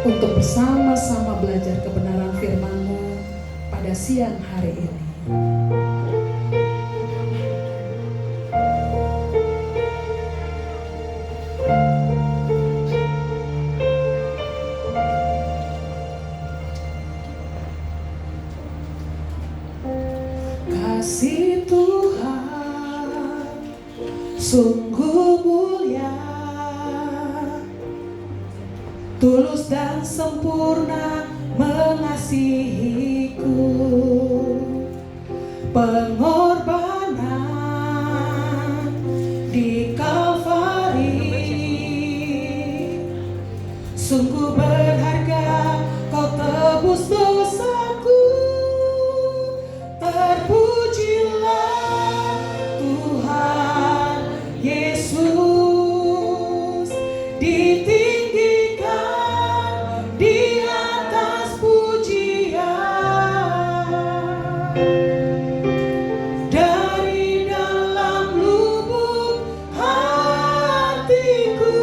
untuk bersama-sama belajar kebenaran firman-Mu pada siang hari ini. Kasih Tuhan sungguh mulia, tulus dan sempurna mengasihiku. Pengorbanan di Kalvari sungguh berharga, kau tebus dosaku. Terpujilah Tuhan Yesus, ditinggikan di atas pujian. Dari dalam lubuk hatiku,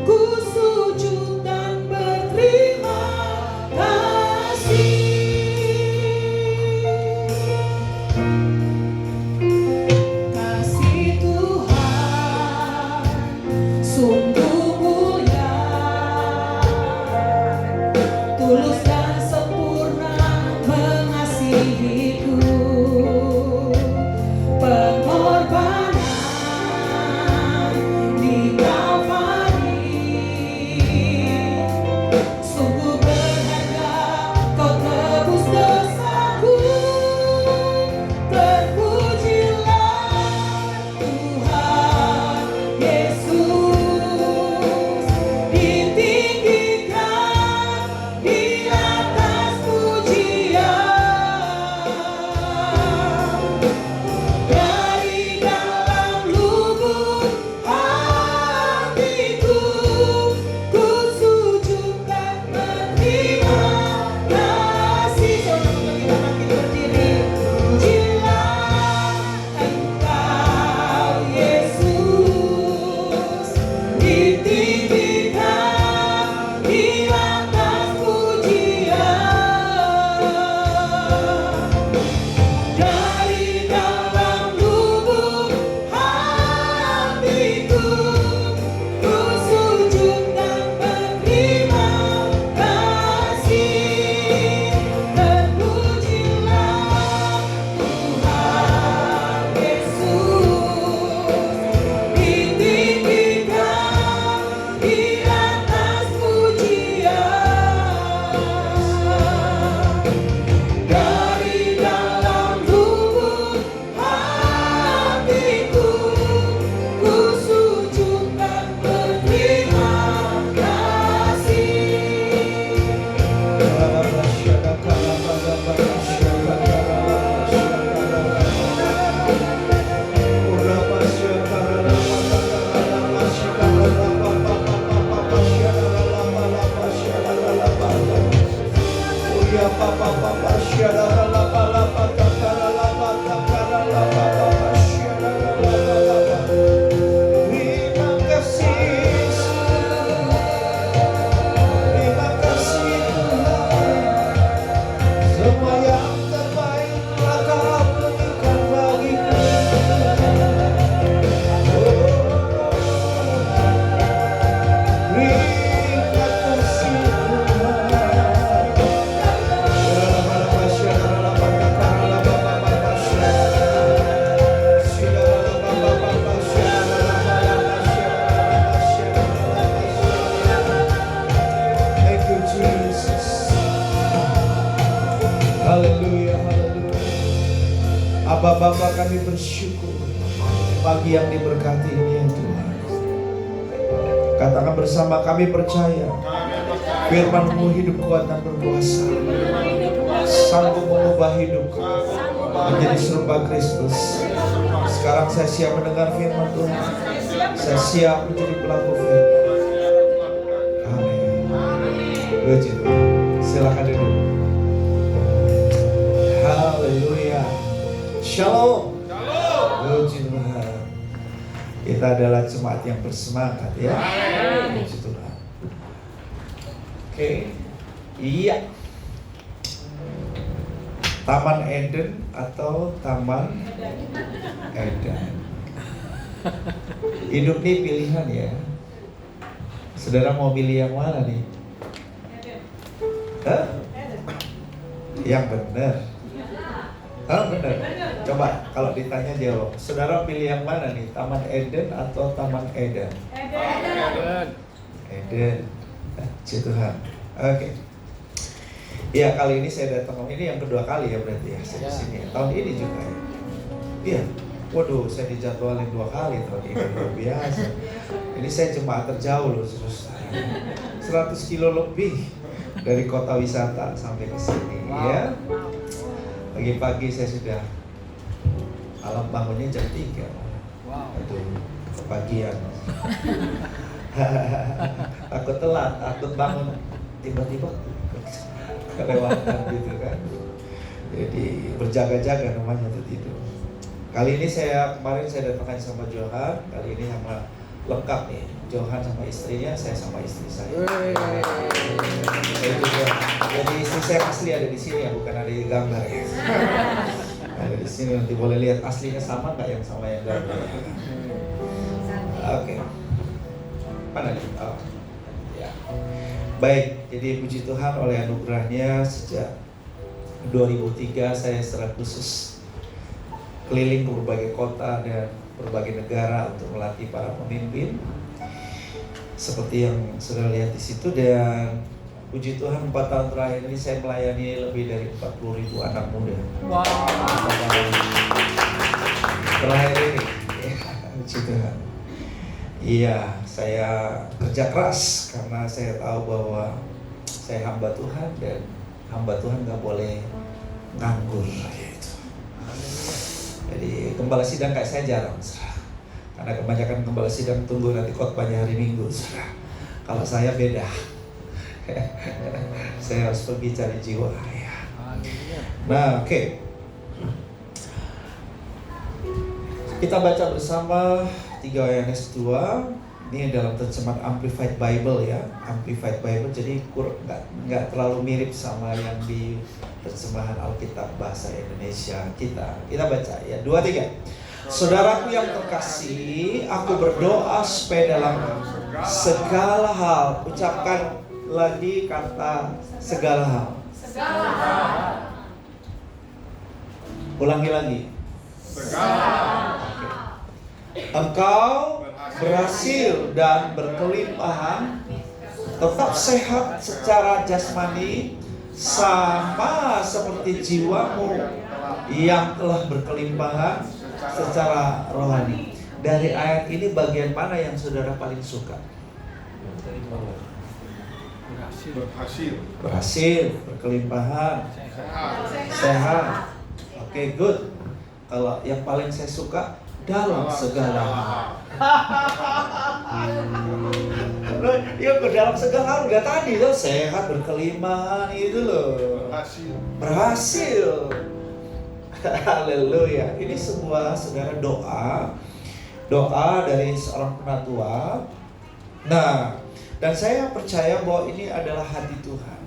ku sujud dan berterima kasih. Kasih Tuhan sungguh mulia, tulus dan sempurna mengasihiku. Pengorbanan di Kalvari sungguh berharga, kau tebus dosaku. Terpujilah Tuhan Yesus, ditinggikan di atas pujian. Dari dalam lubuk hatiku, ku sujud dan berterima kasih. Saudara, kita makin berdiri. Pujilah Engkau Yesus, ditinggikan di atas pujian. Dari dalam lubuk hatiku, ku sujud dan berterima kasih. Terpujilah Tuhan Yesus, ditinggikan di atas pujian. Dari dalam lubuk hatiku, ku sujud dan berterima kasih. Terima kasih Tuhan, semua yang terbaik telah Kau berikan bagiku. Terima kasih Thank you Jesus. Haleluya, haleluya. Abba Bapa, kami bersyukur pagi yang diberkati ini ya Tuhan. Katakan bersama, kami percaya firman-Mu hidup, kuat dan berkuasa, sanggup mengubah hidup menjadi serupa Kristus. Sekarang saya siap mendengar firman Tuhan. Saya siap menjadi pelaku firman. Amin. Puji Tuhan. Silakan duduk. Haleluya. Shalom. Puji Tuhan. Kita adalah jemaat yang bersemangat ya. Puji Tuhan. Oke. Iya. Taman Eden atau Taman Eden. Hidup nih pilihan ya. Saudara mau pilih yang mana nih? Hah? Yang benar. Benar. Coba kalau ditanya jawab. Saudara pilih yang mana nih? Taman Eden atau Taman Eden? Eden. Puji Tuhan. Oke. Ya, kali ini saya datang. Ini yang kedua kali ya berarti ya saya di sini. Tahun ini juga ya. Iya. Waduh, saya dijadwalin 2 kali tahun ini, luar biasa. Ini saya jemaat terjauh loh, terus 100 kilo lebih dari kota wisata sampai ke sini. Ya. Pagi-pagi saya sudah alam bangunnya jam 3. Aduh, kepagian. Takut telat, takut bangun tiba-tiba kelewatan gitu kan. Jadi berjaga-jaga namanya untuk tidur. Kali ini kemarin saya datangkan sama Johan, kali ini sama lengkap nih, Johan sama istrinya, saya sama istri saya. Jadi istri saya asli ada di sini ya, bukan ada di gambar ya. Ada di sini, nanti boleh lihat aslinya sama nggak yang sama yang gambar. Oke. Mana nih? Oh. Ya. Baik, jadi puji Tuhan oleh anugerahnya sejak 2003 saya secara khusus keliling ke berbagai kota dan berbagai negara untuk melatih para pemimpin seperti yang sudah lihat di situ. Dan puji Tuhan 4 tahun terakhir ini saya melayani lebih dari 40.000 anak muda. Wow. Terakhir ini puji Tuhan. Iya, saya kerja keras karena saya tahu bahwa saya hamba Tuhan dan hamba Tuhan nggak boleh nganggur gitu. Jadi gembala sidang kayak saya jarang, karena kebanyakan gembala sidang tunggu nanti khotbahnya hari Minggu. Kalau saya beda, saya harus pergi cari jiwa. Ya. Nah, oke. Kita baca bersama 3 Yohanes 2. Ini dalam terjemahan Amplified Bible ya, Amplified Bible. Jadi nggak terlalu mirip sama yang di terjemahan Alkitab bahasa Indonesia kita. Kita baca ya, 2, 3. Saudaraku yang terkasih, aku berdoa supaya dalam segala hal, ucapkan lagi kata segala hal. Ulangi lagi. Segala hal. Engkau berhasil dan berkelimpahan, tetap sehat secara jasmani, sama seperti jiwamu yang telah berkelimpahan secara rohani. Dari ayat ini bagian mana yang saudara paling suka? Berhasil, berkelimpahan, sehat. Oke, good. Kalau yang paling saya suka dalam segala hal. Ya, dalam segala hal udah tadi tuh, sehat, berkelimpahan itu loh. Berhasil. Haleluya. Ini sebuah saudara doa dari seorang penatua. Nah, dan saya percaya bahwa ini adalah hati Tuhan.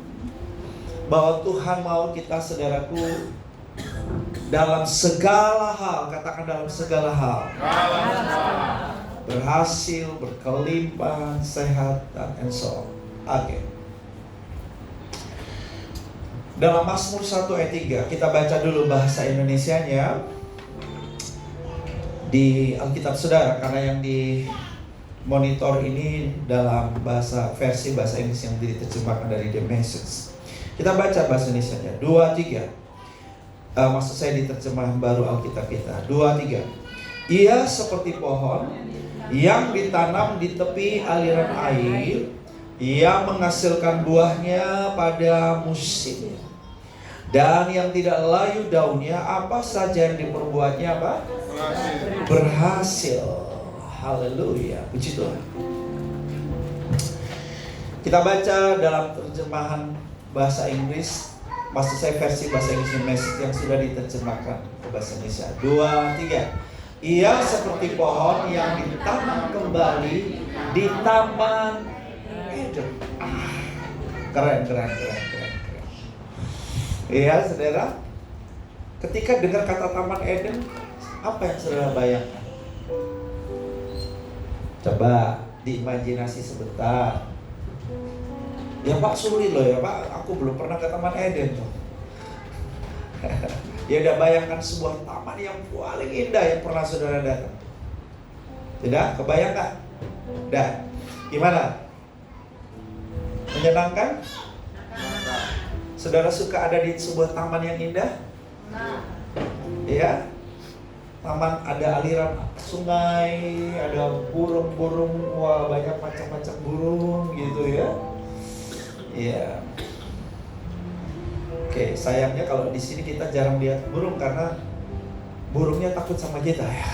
Bahwa Tuhan mau kita, saudaraku, dalam segala hal, katakan dalam segala hal, berhasil, berkelimpahan, sehat, dan so on. Oke. Dalam Mazmur 1 ayat 3, kita baca dulu bahasa Indonesianya di Alkitab saudara, karena yang di monitor ini dalam versi bahasa Inggris yang diterjemahkan dari The Message. Kita baca bahasa Indonesianya, 2, 3. Maksud saya di terjemahan baru Alkitab kita. 2, 3. Ia seperti pohon yang ditanam di tepi aliran air, yang menghasilkan buahnya pada musimnya, dan yang tidak layu daunnya, apa saja yang diperbuatnya apa? Berhasil. Haleluya, puji Tuhan. Kita baca dalam terjemahan bahasa Inggris, maksud saya versi bahasa Inggris Message yang sudah diterjemahkan ke bahasa Indonesia. 2, 3. Ia seperti pohon yang ditanam kembali di Taman Eden. Keren. Iya, saudara. Ketika dengar kata Taman Eden, apa yang saudara bayangkan? Coba diimajinasi sebentar. Ya Pak, sulit loh ya Pak, aku belum pernah ke Taman Eden tuh. Ya udah, bayangkan sebuah taman yang paling indah yang pernah saudara datang. Tidak? Kebayang gak? Dah. Gimana? Menyenangkan? Saudara suka ada di sebuah taman yang indah? Iya? Taman ada aliran sungai, ada burung-burung, wah banyak macam-macam burung gitu ya. Iya. Oke, sayangnya kalau di sini kita jarang lihat burung karena burungnya takut sama kita ya.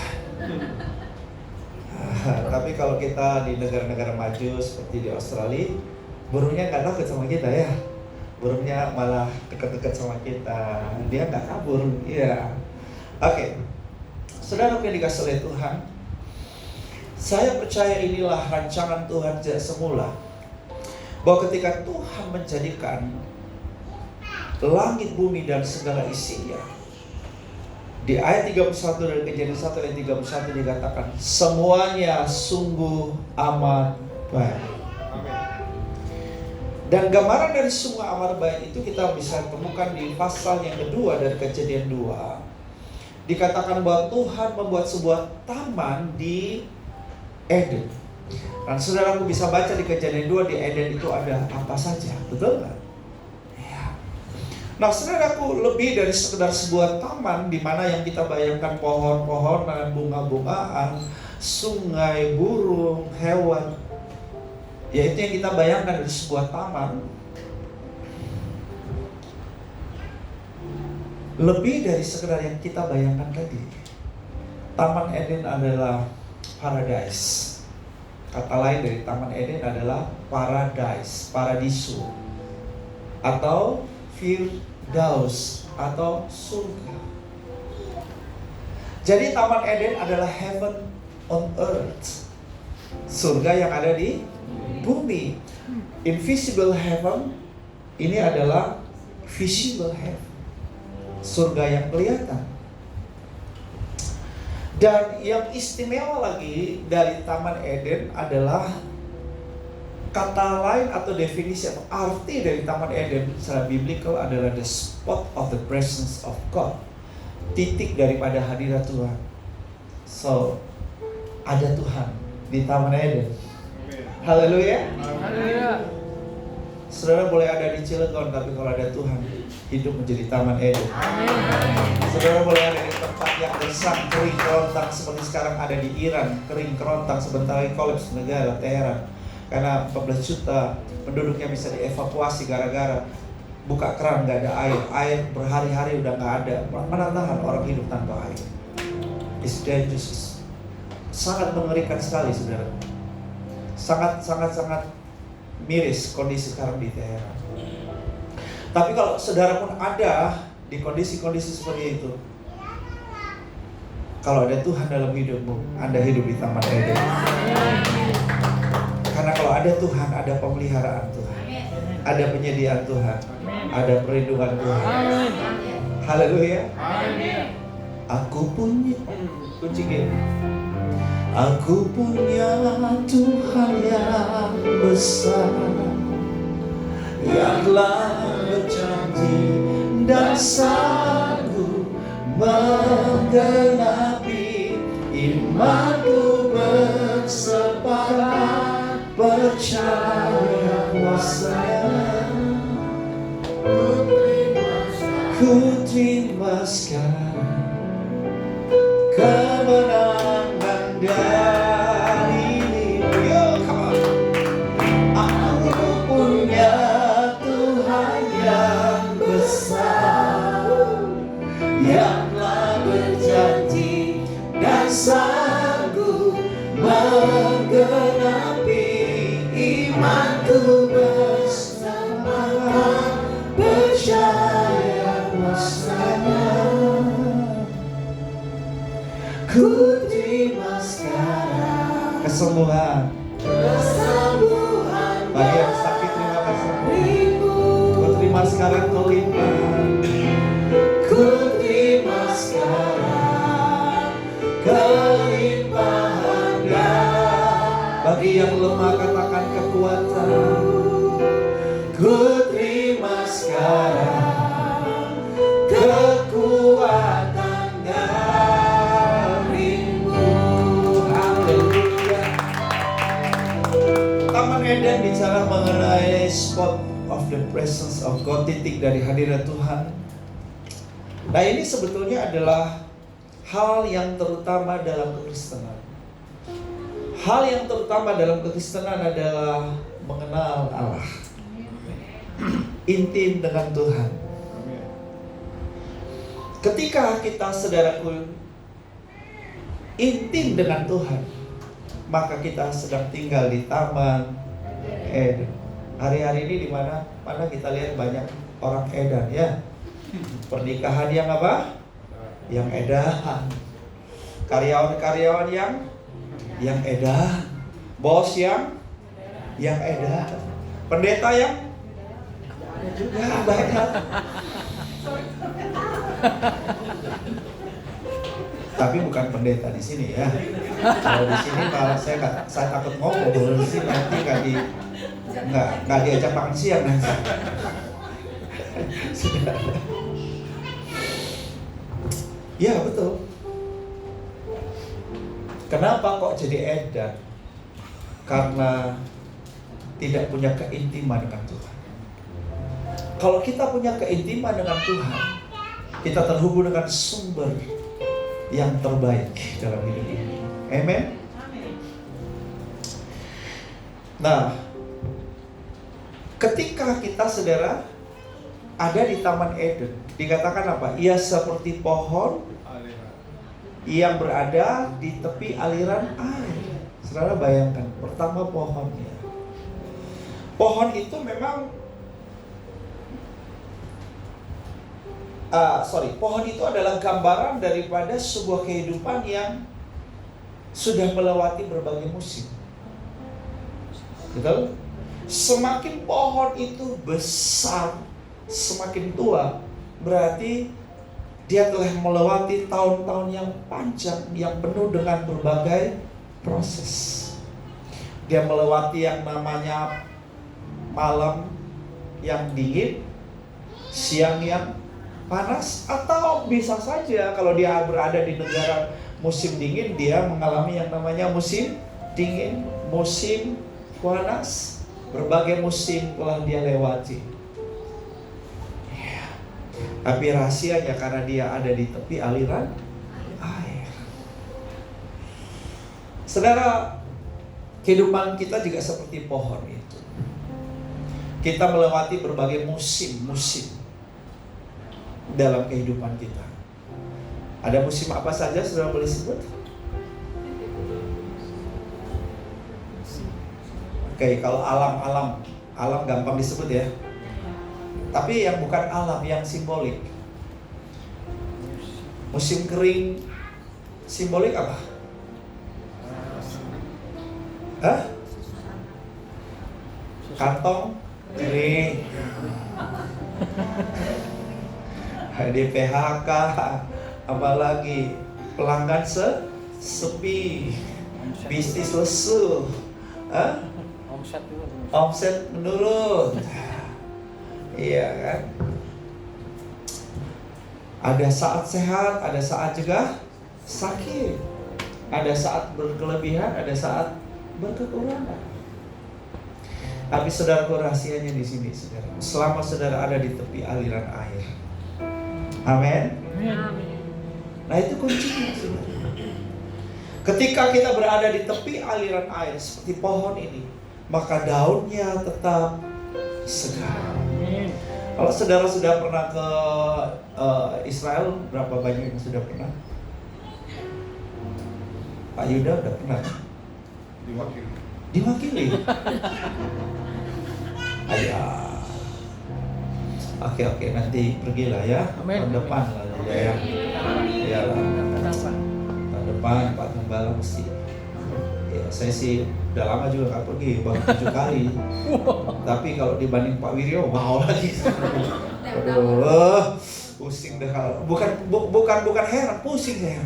Tapi kalau kita di negara-negara maju seperti di Australia, burungnya nggak takut sama kita ya. Burungnya malah dekat-dekat sama kita. Dia nggak kabur. Iya. Oke. Saudara yang dikasih oleh Tuhan, saya percaya inilah rancangan Tuhan sejak semula, bahwa ketika Tuhan menjadikan langit, bumi, dan segala isinya, di ayat 31 dari Kejadian 1 ayat 31 dikatakan, semuanya sungguh amat baik. Dan gambaran dari sungguh amat baik itu kita bisa temukan di pasal yang kedua dari Kejadian 2. Dikatakan bahwa Tuhan membuat sebuah taman di Eden. Dan saudaraku bisa baca di Kejadian 2, di Eden itu ada apa saja, betul nggak? Ya. Nah saudaraku, lebih dari sekedar sebuah taman di mana yang kita bayangkan pohon-pohonan, bunga-bungaan, sungai, burung, hewan, yaitu yang kita bayangkan dari sebuah taman. Lebih dari sekedar yang kita bayangkan tadi. Taman Eden adalah paradise. Kata lain dari Taman Eden adalah paradise, paradiso, atau firdaus, atau surga. Jadi Taman Eden adalah heaven on earth, surga yang ada di bumi. Invisible heaven, ini adalah visible heaven, surga yang kelihatan. Dan yang istimewa lagi dari Taman Eden adalah kata lain atau definisi atau arti dari Taman Eden secara biblical adalah the spot of the presence of God, titik daripada hadirat Tuhan. So, ada Tuhan di Taman Eden. Haleluya. Saudara boleh ada di Cilegon, tapi kalau ada Tuhan, hidup menjadi Taman Eden. Saudara boleh ada di tempat yang gersang, kering kerontang seperti sekarang ada di Iran, kering kerontang sebentar lagi kolaps negara Teheran, karena 14 juta penduduknya bisa dievakuasi gara-gara buka keran nggak ada air berhari-hari udah nggak ada. Mana tahan orang hidup tanpa air? It's dangerous. Sangat mengerikan sekali, saudara. Sangat miris kondisi sekarang di Teheran. Tapi kalau saudara pun ada di kondisi-kondisi seperti itu, kalau ada Tuhan dalam hidupmu, Anda hidup di Taman Eden. Karena kalau ada Tuhan, ada pemeliharaan Tuhan, ada penyediaan Tuhan, ada perlindungan Tuhan. Haleluya. Aku punya kunci game. Aku punya Tuhan yang besar, yang telah berjanji dan sanggup menggenapi. Imanku bersepakat, percaya kuasanya. Ku terima sekarang kemenangan dari-Mu. Yo, come on. Aku punya Tuhan yang besar, yang telah berjanji dan sanggup menggenapi. Imanku bersepakat, percaya kuasanya. Ku terima sekarang kesembuhan. Bagi yang sakit terima kasih. sekarang kelimpahan. Ku terima sekarang kelimpahan-Nya. Bagi yang lemah katakan kekuatan. Ku terima sekarang kekuatan darimu. Haleluya. Taman Eden bicara mengenai spot of the presence of God, titik dari hadirat Tuhan. Nah, ini sebetulnya adalah hal yang terutama dalam kekristenan. Hal yang terutama dalam kekristenan adalah mengenal Allah, intim dengan Tuhan. Ketika kita, saudaraku, intim dengan Tuhan, maka kita sedang tinggal di Taman Eden. Hari-hari ini di mana kita lihat banyak orang edan, ya. Pernikahan yang apa? Yang edan. Karyawan-karyawan yang edan. Bos yang edan. Pendeta yang juga banyak. Tapi bukan pendeta di sini, ya. Kalau di sini malah saya takut ngomong di sini nanti nggak diajak makan siang nanti. Ya, betul. Kenapa kok jadi edan? Karena tidak punya keintiman dengan Tuhan. Kalau kita punya keintiman dengan Tuhan, kita terhubung dengan sumber yang terbaik dalam hidup ini. Amen. Nah, ketika kita, saudara, ada di Taman Eden, dikatakan apa? Ia seperti pohon yang berada di tepi aliran air. Saudara bayangkan, pertama pohonnya. Pohon itu memang pohon itu adalah gambaran daripada sebuah kehidupan yang sudah melewati berbagai musim. Betul? Semakin pohon itu besar, semakin tua, berarti dia telah melewati tahun-tahun yang panjang, yang penuh dengan berbagai proses. Dia melewati yang namanya malam yang dingin, siang yang panas, atau bisa saja kalau dia berada di negara musim dingin, dia mengalami yang namanya musim dingin, musim panas. Berbagai musim telah dia lewati. Ya. Tapi rahasianya karena dia ada di tepi aliran air. Saudara, kehidupan kita juga seperti pohon itu. Kita melewati berbagai musim-musim dalam kehidupan kita. Ada musim apa saja, saudara boleh sebut? Oke, kalau alam gampang disebut, ya. Tapi yang bukan alam, yang simbolik. Musim kering simbolik apa? Hah? Kantong kering. Di PHK, apalagi pelanggan sepi, bisnis lesu, omset menurun. Iya kan? Ada saat sehat, ada saat juga sakit. Ada saat berkelebihan, ada saat berkekurangan. Tapi saudaraku, rahasianya di sini, saudara. Selama saudara ada di tepi aliran air. Amin. Nah, itu kuncinya, saudara. Ketika kita berada di tepi aliran air seperti pohon ini, maka daunnya tetap segar. Kalau saudara sudah pernah ke Israel, berapa banyak yang sudah pernah? Pak Yuda udah pernah? Diwakili. Ayah. Oke, nanti pergilah ya. Tahun depan lah ya. Ya lah. Tahun depan Pak Gembala mesti. Ya. Ya, saya sih udah lama juga nggak pergi, baru 7 kali. Tapi kalau dibanding Pak Wiryo, mau lagi. Aduh, pusing deh kalau bukan heran, pusing saya.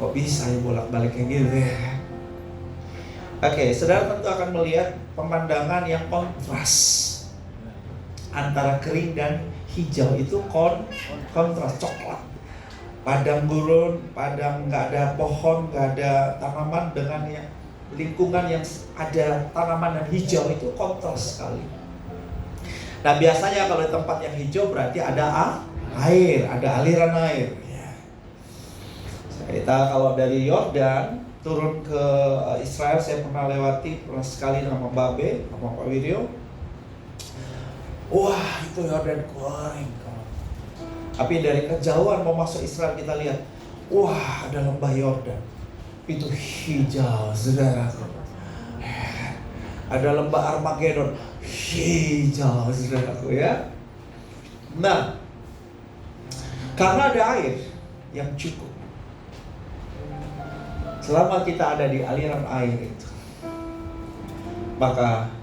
Kok bisa ya bolak-balik kayak gitu ya? Oke, saudara tentu akan melihat pemandangan yang kontras antara kering dan hijau. Itu kontras, coklat. Padang gurun, padang nggak ada pohon, nggak ada tanaman, dengan yang lingkungan yang ada tanaman dan hijau, itu kontras sekali. Nah, biasanya kalau di tempat yang hijau berarti ada air, ada aliran air. Ya. Kita kalau dari Yordan turun ke Israel, saya pernah sekali sama Babe, sama Pak Wiryo. Wah, itu Yordan kering. Tapi dari kejauhan mau masuk Israel kita lihat, wah, ada lembah Yordan. Itu hijau, saudara. Ada lembah Armageddon, hijau, saudaraku ya. Nah, karena ada air yang cukup, selama kita ada di aliran air itu, maka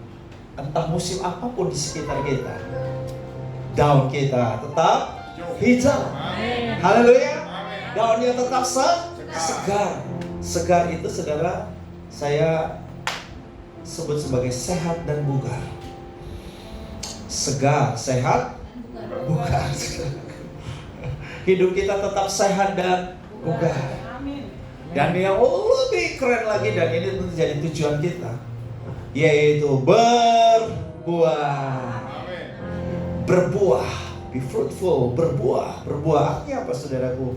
entah musim apapun di sekitar kita, daun kita tetap hijau. Haleluya. Daunnya tetap segar. Segar itu, saudara, saya sebut sebagai sehat dan bugar. Segar, sehat, bugar. Hidup kita tetap sehat dan bugar. Dan yang lebih keren lagi, dan ini tentu jadi tujuan kita, yaitu berbuah, be fruitful, berbuah. Berbuah artinya apa, saudaraku?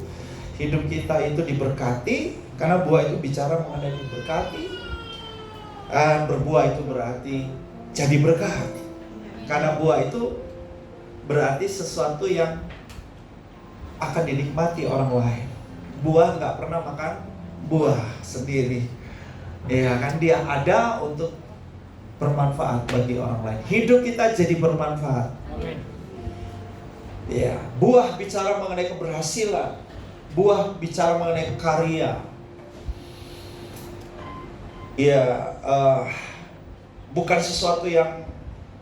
Hidup kita itu diberkati, karena buah itu bicara mengenai diberkati. Berbuah itu berarti jadi berkat, karena buah itu berarti sesuatu yang akan dinikmati orang lain. Buah nggak pernah makan buah sendiri, ya kan? Dia ada untuk bermanfaat bagi orang lain. Hidup kita jadi bermanfaat. Ya, buah bicara mengenai keberhasilan, buah bicara mengenai karya. Ya, bukan sesuatu yang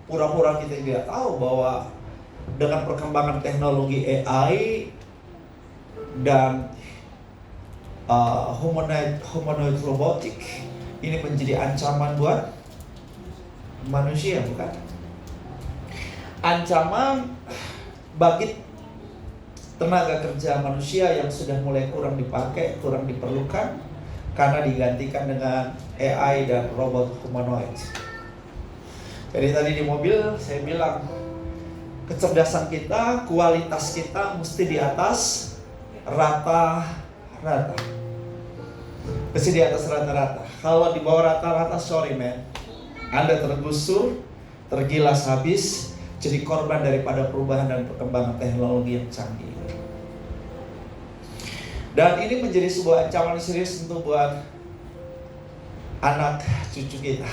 pura-pura kita tidak tahu bahwa dengan perkembangan teknologi AI dan humanoid robotik ini menjadi ancaman buat manusia, bukan? Ancaman bagi tenaga kerja manusia yang sudah mulai kurang dipakai, kurang diperlukan, karena digantikan dengan AI dan robot humanoid. Jadi tadi di mobil saya bilang, kecerdasan kita, kualitas kita mesti di atas rata-rata. Mesti di atas rata-rata. Kalau di bawah rata-rata, sorry man, Anda tergusur, tergilas habis, jadi korban daripada perubahan dan perkembangan teknologi yang canggih. Dan ini menjadi sebuah ancaman serius untuk buat anak cucu kita.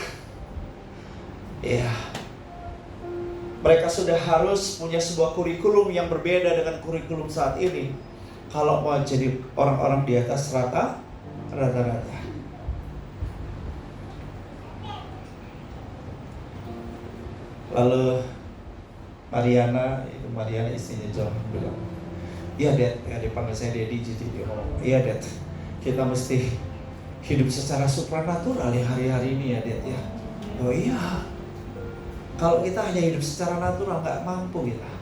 Ya, mereka sudah harus punya sebuah kurikulum yang berbeda dengan kurikulum saat ini kalau mau jadi orang-orang di atas rata-rata. Lalu Mariana istrinya John bilang, iya Dad, ya dia panggil saya Daddy, jadi dia ngomong, iya Dad, kita mesti hidup secara supranatural ya hari-hari ini ya Dad ya. Oh iya, kalau kita hanya hidup secara natural nggak mampu kita.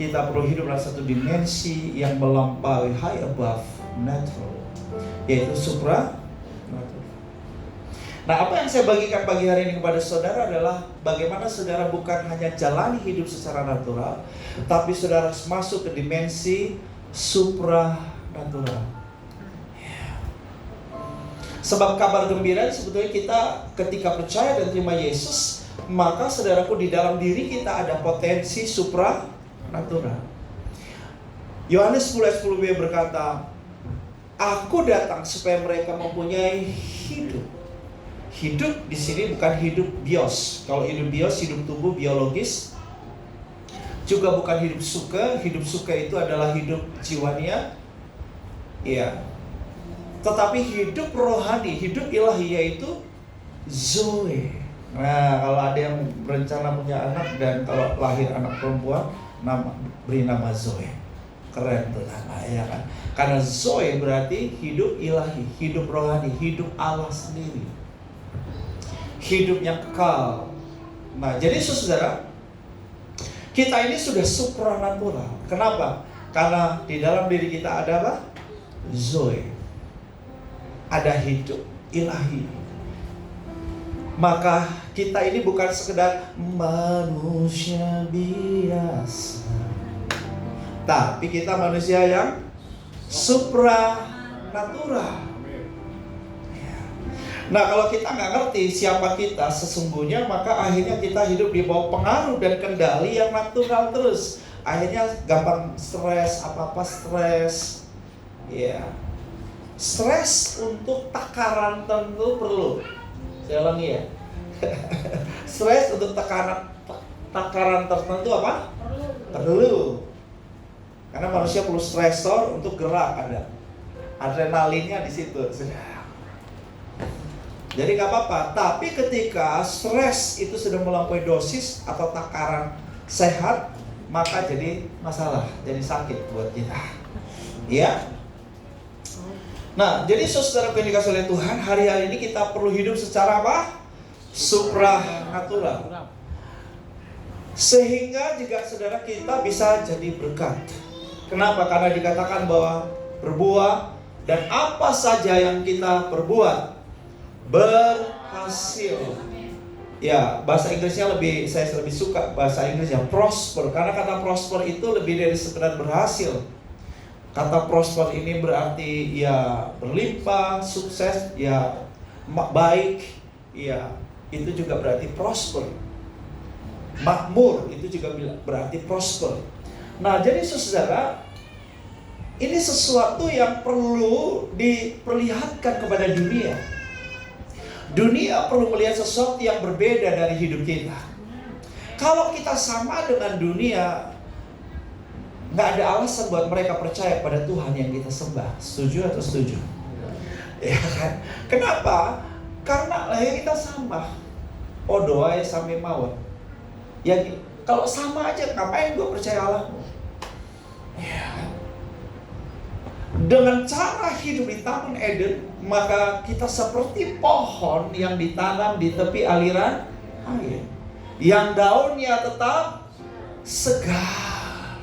Kita perlu hidup dalam satu dimensi yang melampaui, high above natural, yaitu supranatural. Nah, apa yang saya bagikan pagi hari ini kepada saudara adalah bagaimana saudara bukan hanya jalani hidup secara natural, tapi saudara harus masuk ke dimensi supranatural. Sebab kabar gembira sebetulnya kita ketika percaya dan terima Yesus, maka saudaraku di dalam diri kita ada potensi supranatural. Yohanes 10:10b berkata, Aku datang supaya mereka mempunyai hidup. Hidup di sini bukan hidup bios. Kalau hidup bios, hidup tubuh biologis. Juga bukan hidup suka. Hidup suka itu adalah hidup jiwanya. Iya. Tetapi hidup rohani, hidup ilahi yaitu Zoe. Nah, kalau ada yang berencana punya anak dan kalau lahir anak perempuan, beri nama Zoe. Keren tuh nama, ya kan? Karena Zoe berarti hidup ilahi, hidup rohani, hidup Allah sendiri. Hidup yang kekal. Nah, jadi saudara, kita ini sudah supranatural. Kenapa? Karena di dalam diri kita ada apa? Zoe. Ada hidup ilahi. Maka kita ini bukan sekedar manusia biasa, tapi kita manusia yang supranatural. Nah, kalau kita nggak ngerti siapa kita sesungguhnya, maka akhirnya kita hidup di bawah pengaruh dan kendali yang natural terus. Akhirnya gampang stres, apa-apa stres. Ya, stres untuk takaran tertentu perlu. Saya ulangi ya. Stres untuk takaran tertentu apa? Perlu. Karena manusia perlu stresor untuk gerak, ada adrenalinnya di situ. Jadi nggak apa-apa. Tapi ketika stres itu sudah melampaui dosis atau takaran sehat, maka jadi masalah, jadi sakit buat kita. Ya. Nah, jadi saudara yang dikasihi oleh Tuhan, hari-hari ini kita perlu hidup secara apa? Supranatural. Sehingga juga saudara kita bisa jadi berkat. Kenapa? Karena dikatakan bahwa berbuah dan apa saja yang kita perbuat berhasil. Ya, bahasa Inggrisnya saya lebih suka bahasa Inggris yang prosper, karena kata prosper itu lebih dari sekedar berhasil. Kata prosper ini berarti ya berlimpah, sukses, ya baik, ya itu juga berarti prosper. Makmur itu juga berarti prosper. Nah, jadi saudara, ini sesuatu yang perlu diperlihatkan kepada dunia. Dunia perlu melihat sesuatu yang berbeda dari hidup kita. Kalau kita sama dengan dunia, nggak ada alasan buat mereka percaya pada Tuhan yang kita sembah. Setuju atau setuju? Ya kan? Kenapa? Karena kita sama. Oh, doa ya sampai maut. Ya, kalau sama aja, ngapain gue percaya Allahmu? Ya. Dengan cara hidup di Taman Eden, maka kita seperti pohon yang ditanam di tepi aliran air, yang daunnya tetap segar.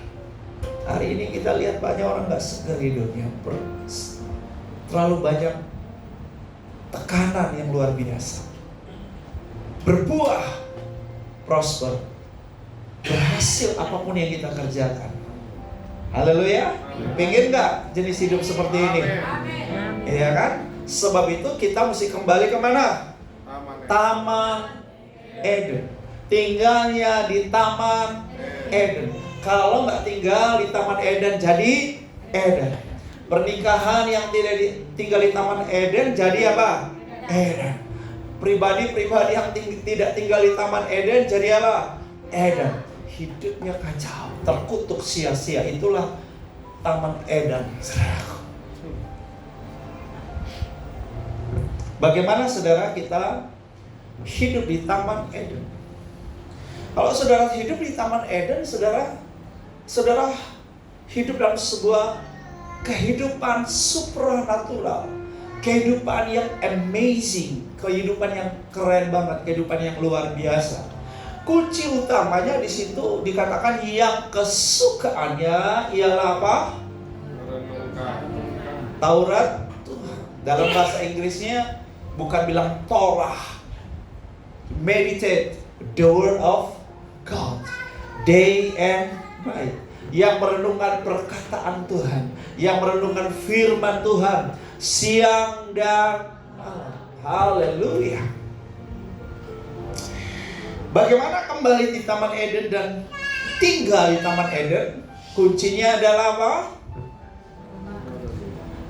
Hari ini kita lihat banyak orang gak segar hidupnya, terlalu banyak tekanan yang luar biasa. Berbuah, prosper, berhasil apapun yang kita kerjakan. Haleluya. Pengen gak jenis hidup seperti ini? Iya kan? Sebab itu kita mesti kembali kemana? Taman Eden. Tinggalnya di Taman Eden. Kalau nggak tinggal di Taman Eden, jadi Eden. Pernikahan yang tidak tinggal di Taman Eden, jadi apa? Eden. Pribadi-pribadi yang tidak tinggal di Taman Eden, jadi apa? Eden. Hidupnya kacau, terkutuk sia-sia. Itulah Taman Eden. Bagaimana saudara kita hidup di Taman Eden? Kalau saudara hidup di Taman Eden, saudara hidup dalam sebuah kehidupan supranatural, kehidupan yang amazing, kehidupan yang keren banget, kehidupan yang luar biasa. Kunci utamanya di situ dikatakan yang kesukaannya ialah apa? Taurat Tuhan. Dalam bahasa Inggrisnya bukan bilang Torah. Meditate the word of God day and night. Yang merenungkan perkataan Tuhan, yang merenungkan firman Tuhan siang dan malam. Haleluya. Bagaimana kembali di Taman Eden dan tinggal di Taman Eden? Kuncinya adalah apa?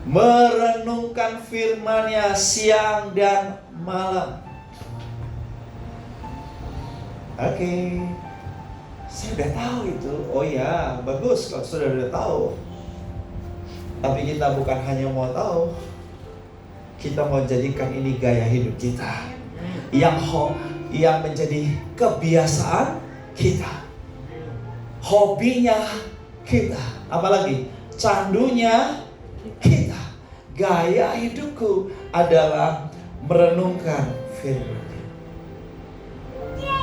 Merenungkan firman-Nya siang dan malam. Oke. Saya udah tahu itu. Oh ya, bagus kalau sudah tahu. Tapi kita bukan hanya mau tahu, kita mau jadikan ini gaya hidup kita, yang menjadi kebiasaan kita, hobinya kita, apalagi candunya kita. Gaya hidupku adalah merenungkan firman.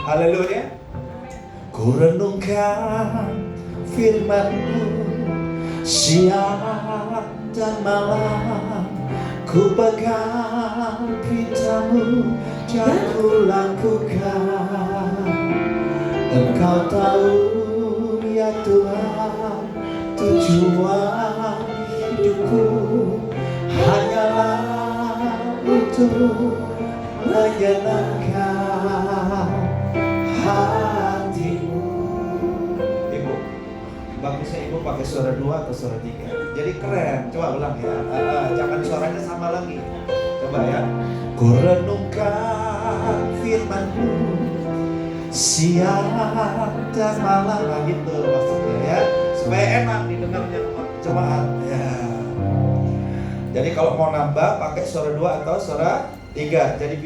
Haleluya. Ku renungkan firman-Mu siang dan malam, ku pegang perintah-Mu dan ku lakukan. Engkau tahu ya Tuhan, tujuan hidupku hanyalah untuk menyenangkan hati-Mu. Ibu, bagusnya ibu pakai suara 2 atau suara 3. Jadi keren. Coba ulang ya. Jangan suaranya sama lagi. Coba ya. Ku renungkan firman-Mu siang dan malam. Nah, gitu maksudnya ya. Supaya enak didengarnya jemaat. Ya. Jadi kalau mau nambah pakai suara 2 atau suara 3. Jadi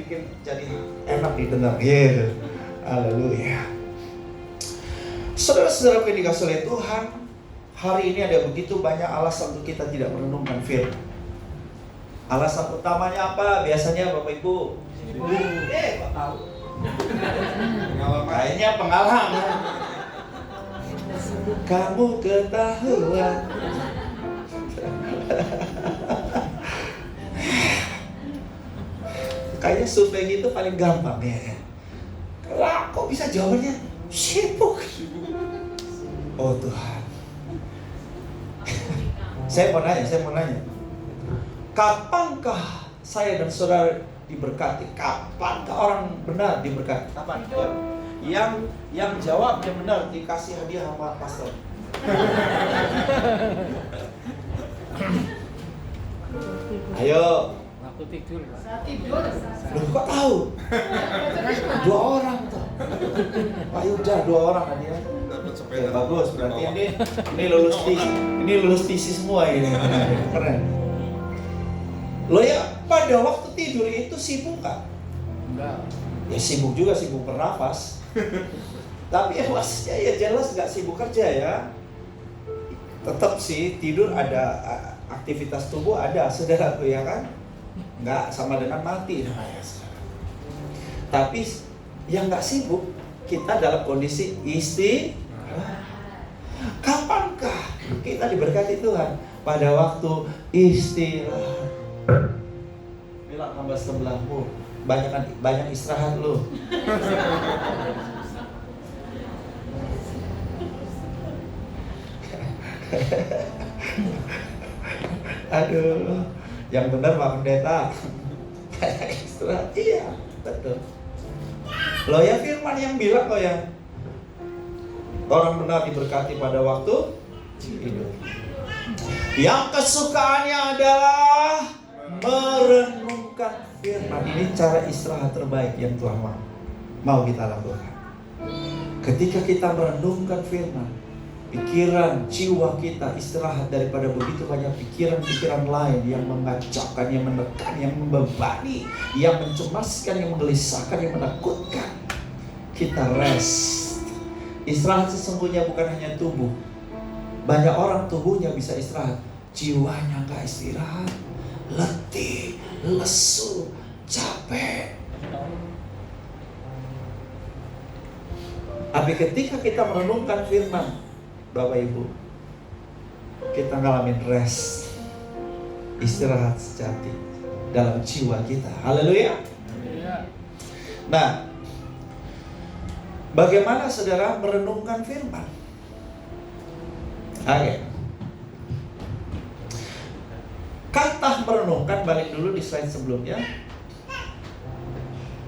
jadi enak didengar. Gitu. Haleluya. Saudara-saudara yang dikasihi oleh Tuhan, hari ini ada begitu banyak alasan untuk kita tidak merenungkan firman. Alasan utamanya apa? Biasanya Bapak Ibu, kok tahu? Kayaknya pengalaman. Kamu ketahuan. Kayaknya survei gitu paling gampang ya. Lah, kok bisa jawabannya sibuk? Oh Tuhan. Saya mau nanya. Kapankah saya dan saudara diberkati? Kapankah orang benar diberkati? Kapan? Yang jawab yang benar dikasih hadiah sama pastor. Ayo. Aku tidur. Loh, kok tahu? 2 orang tuh. Pak Yuda 2 orang hadiah. Oke, bagus. Berarti ini lulus tesis semua ini. Keren. Lo ya pada waktu tidur itu sibuk kan? Enggak. Ya sibuk juga, sibuk bernafas. Tapi ya maksudnya ya jelas nggak sibuk kerja ya. Tetap sih tidur ada, aktivitas tubuh ada, saudaraku ya kan? Nggak sama dengan mati namanya. Tapi yang nggak sibuk, kita dalam kondisi istirahat. Kapankah kita diberkati Tuhan? Pada waktu istirahat. Bilang sama sebelahmu, banyak istirahat lu. Aduh, yang benar Pak Pendeta. Istirahat, iya, betul. Loh ya firman yang bilang kok ya, orang benar diberkati pada waktu hidup. Yang kesukaannya adalah merenungkan firman. Ini cara istirahat terbaik yang Tuhan mau kita lakukan. Ketika kita merenungkan firman, pikiran, jiwa kita istirahat daripada begitu banyak pikiran-pikiran lain yang mengacaukan, yang menekan, yang membebani, yang mencemaskan, yang menggelisahkan, yang menakutkan. Kita rest. Istirahat sesungguhnya bukan hanya tubuh. Banyak orang tubuhnya bisa istirahat, jiwanya gak istirahat, letih, lesu, capek. Tapi ketika kita merenungkan firman, Bapak Ibu, kita ngalamin rest, istirahat sejati dalam jiwa kita. Haleluya. Nah, bagaimana saudara merenungkan firman? Oke. Kata merenungkan, balik dulu di slide sebelumnya.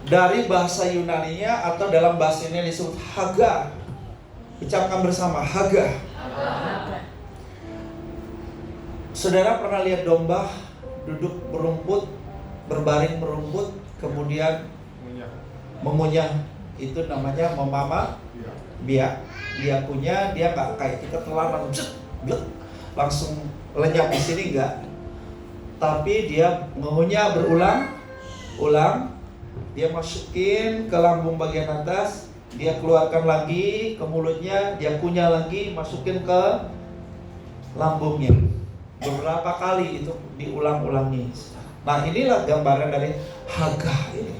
Dari bahasa Yunaninya atau dalam bahasa ini disebut haga. Ucapkan bersama, haga. Saudara pernah lihat domba duduk berumput, berbaring berumput, kemudian mengunyah. Itu namanya memama biak. Biakunya dia nggak kayak kita telan langsung lenyap di sini, nggak. tapi dia mengunyah berulang-ulang. Dia masukin ke lambung bagian atas, dia keluarkan lagi ke mulutnya, dia kunyah lagi, masukin ke lambungnya. Beberapa kali itu diulang-ulangi. Nah, inilah gambaran dari Hagar ini.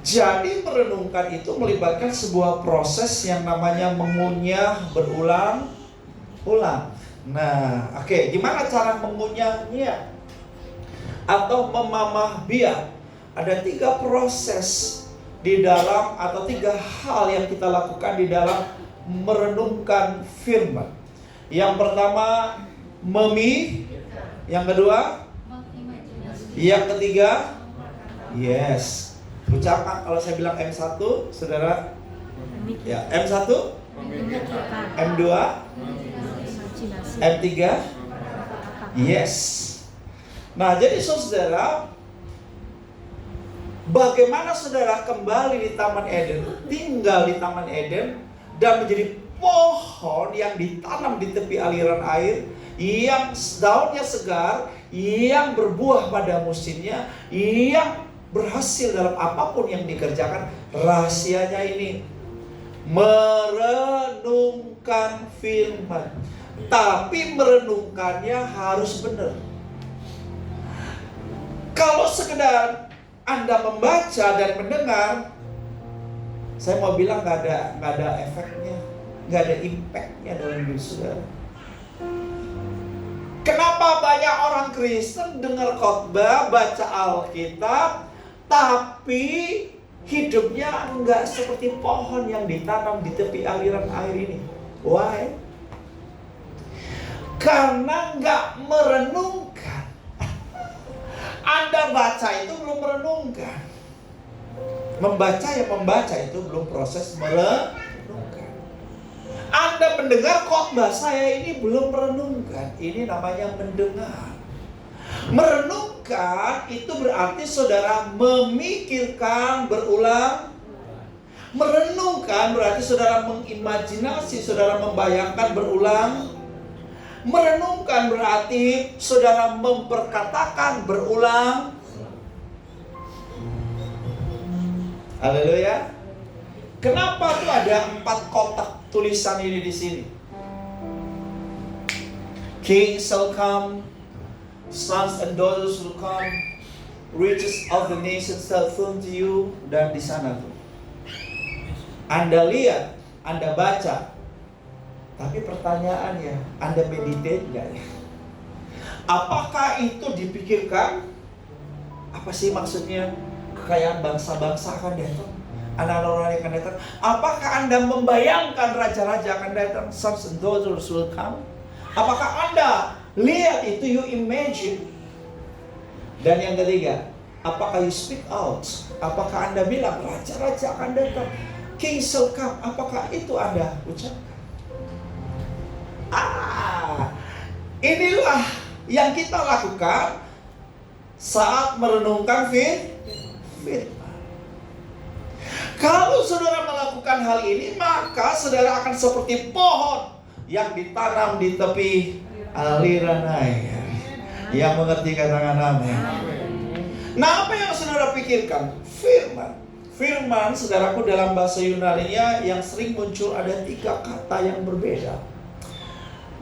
Jadi merenungkan itu melibatkan sebuah proses yang namanya mengunyah berulang-ulang. Nah, oke, gimana cara mengunyahnya? Atau memamah biak? Ada 3 proses di dalam, atau 3 hal yang kita lakukan di dalam merenungkan firman. Yang pertama, yang kedua, yang ketiga, yes. Ucapan, kalau saya bilang M1, saudara, ya, M1, M2, M3, yes. Nah, jadi saudara, bagaimana saudara kembali di Taman Eden, tinggal di Taman Eden, dan menjadi pohon yang ditanam di tepi aliran air, yang daunnya segar, yang berbuah pada musimnya, yang berhasil dalam apapun yang dikerjakan. Rahasianya ini, merenungkan firman. Tapi merenungkannya harus benar. Kalau sekedar Anda membaca dan mendengar, saya mau bilang nggak ada efeknya, nggak ada impactnya dalam hidup saudara. Kenapa banyak orang Kristen dengar khotbah, baca Alkitab, tapi hidupnya nggak seperti pohon yang ditanam di tepi aliran air ini? Why? Karena nggak merenungkan. Anda baca itu belum merenungkan. Membaca itu belum proses merenungkan. Anda mendengar khotbah saya ini belum merenungkan. Ini namanya mendengar. Merenungkan itu berarti saudara memikirkan berulang. Merenungkan berarti saudara mengimajinasi, saudara membayangkan berulang. Merenungkan berarti saudara memperkatakan berulang. Haleluya. Kenapa tuh ada 4 kotak tulisan ini di sini? Kings shall come, sons and daughters will come, riches of the nations shall come to you. Dan di sana tuh Anda lihat, Anda baca, tapi pertanyaannya, Anda meditate nggak ya? Apakah itu dipikirkan? Apa sih maksudnya? Kekayaan bangsa-bangsa akan datang, anak-anak orang yang akan datang. Apakah Anda membayangkan raja-raja akan datang? Sons and daughters will come. Apakah Anda lihat itu, you imagine? Dan yang ketiga, apakah you speak out? Apakah Anda bilang raja-raja akan datang, king shall come? Apakah itu Anda ucapkan? Inilah yang kita lakukan saat merenungkan firman. Kalau saudara melakukan hal ini, maka saudara akan seperti pohon yang ditanam di tepi aliran air. Yang mengerti katakan amin. Nah, apa yang saudara pikirkan? Firman. Firman, saudaraku, dalam bahasa Yunani-nya yang sering muncul ada 3 kata yang berbeda.